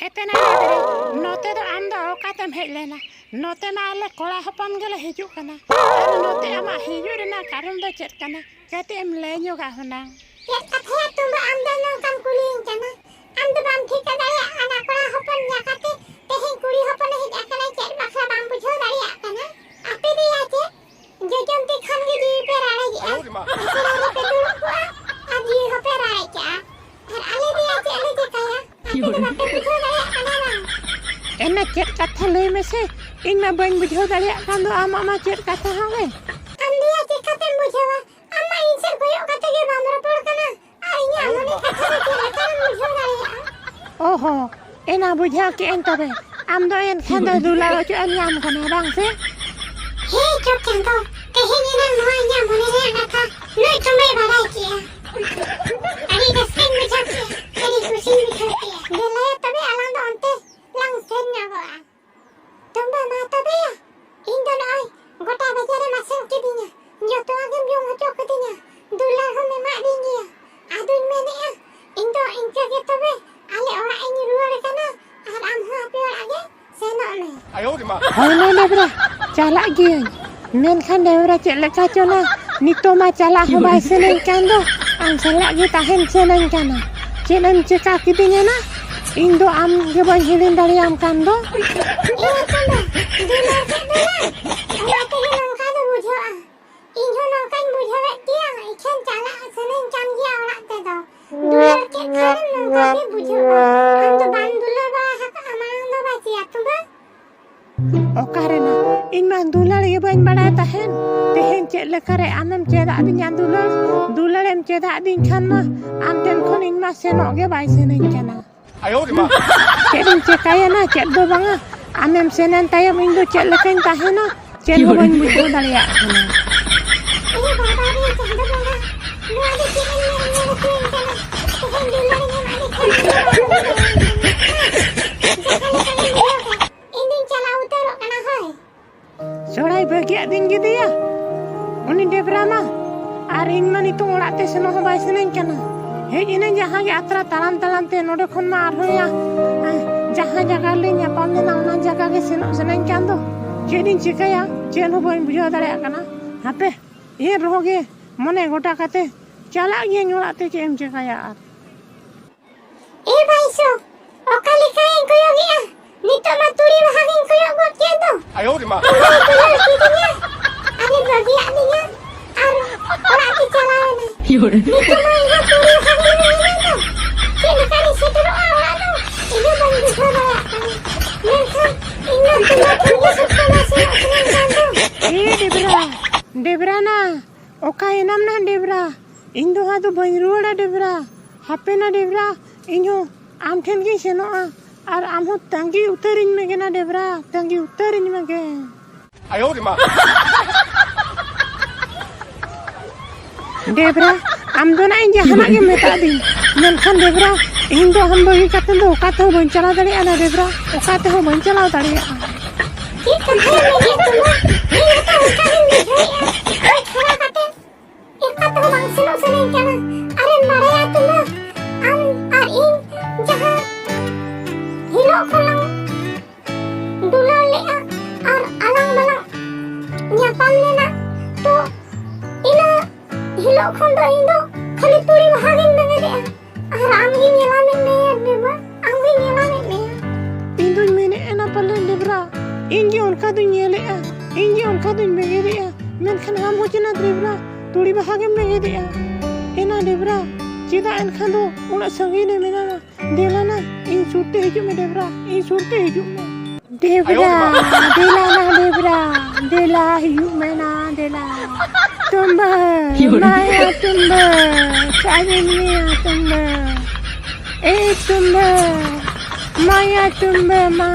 Etena note do ando okatem hej lena note ma ale kola hopon gele hijuk kana ar note ama hijuk rena karon do chet kana kate em le nyoga hunang chet kathe tumba amda no kam kuling kana amda bam thika daya ana kola hopon ya kate tehin kuri hopon hej akana chet bakha bam bujho daya kana ape diya che jojom te khan ge di pe rara gi asira ro pe dulu ko a di ho pe rara cha ar ale diya che ale je kaya ape do bape bujho daya kana na ena chet katha lei mese ing ma bang bujho daya kan do ama ma chet katha hage amdiya che kate bujhawa amma inser koyo kate ge bam ropor kana ar inya amone katha ge kan bujho daya oho ena bujha ke en tobe am do en khanda dula lo chu an yam kana bang se he chok chando tehin ina no inya mone re anaka noi tumbe barai kiya ari da sen bujha kiya ari kusin bujha kiya delaya tabe alang do ante lang sen nya go a tumba ma tabe ya indo noi gota bazare masang kidinya joto agem jong hocho kedinya dular ho me ma dingi adun mene ya indo inka ge tabe ale ora ini ruar kana ar am ho ape ora ge seno me ayo di ma hono lebra chalak gi men khan debra chet leka chona nito ma chalak ho bai seneng kan do am salak gi tahen seneng kana chenem cheka kidinya na indo am ge ban hilin dari am kan do iya tumba dular ge dular ala te ge nongka do bujho a injo nongkan bujho we dia ikhen chalak seneng kan gi ora te do dular ke khan nongka ge bujho am to ban dular ba hak amang do ba cia tumba okarena ing man dular ge ban bada tahen tehen chet leka re amem cheda adinya dular em cheda adin khan ma am ten khon ing ma senok ge bai seneng kana ayo di ma Cedin cekaya na ced do banga amem senen tayam indo ced lekain tahena ced ho ban bujo dalia kana ini baba ri chanda banga nu ade kiren ne kuin kana tehen dular ne ade khan indin chala utaro kana hoy sorai bagi adin gitu ya uni debrama aring man itu orak te seno ho bai seneng kana hej ine jaha ge atra talam te node khon ma ar hoya jaha jaga le nyapam ne na ona jaga ge seno seneng kan do cedin cekaya ced ho ban bujo dalia kana hape e roge mone gota kate chalak ge nyorak te cem cekaya ar e baiso okali kain koyo gia nito maturi bahagin koyo got kendo ayo di ma koyo kidinya ade bagi adinya ar ora ti chalana nito mai haturi bahagin nito ken kali setero ora do ido ban bujho daya kana menkan inna tuma tuma sukana seneng kando debra na oka enam na debra indo ha do ban ruada debra hape na debra inyo am ten gi seno a ar am ho tangi uterin me gena debra tangi uterin me ge ayo di ma debra am do na inja hana ge meta din menkhan debra indo ham bagi katen do oka te ban chala dali ana debra oka te ho ban chala dali ki kathe me ge tuma ini ta ukahin bujho ya ai khara kate ekata bang seno seneng kana are maraya tuma am ar in jaha hilo kolang dular lea ar alang balang nyapam lena to ina hilo khon do indo khali turi bahagin mene dea ar am gi nyelamin meya deba am gi nyelamin meya indo mene ena palen debra inji onka du nyele a inji onka du mege de a menkhan ham ho chena debra turi bahage mege de a ena debra cida en khando una sangi ne mena na delana in surte hiju me debra in surte hiju me debra debra dela hiju me na dela tumba maya tumba sagniya tumba tumba maya tumba ma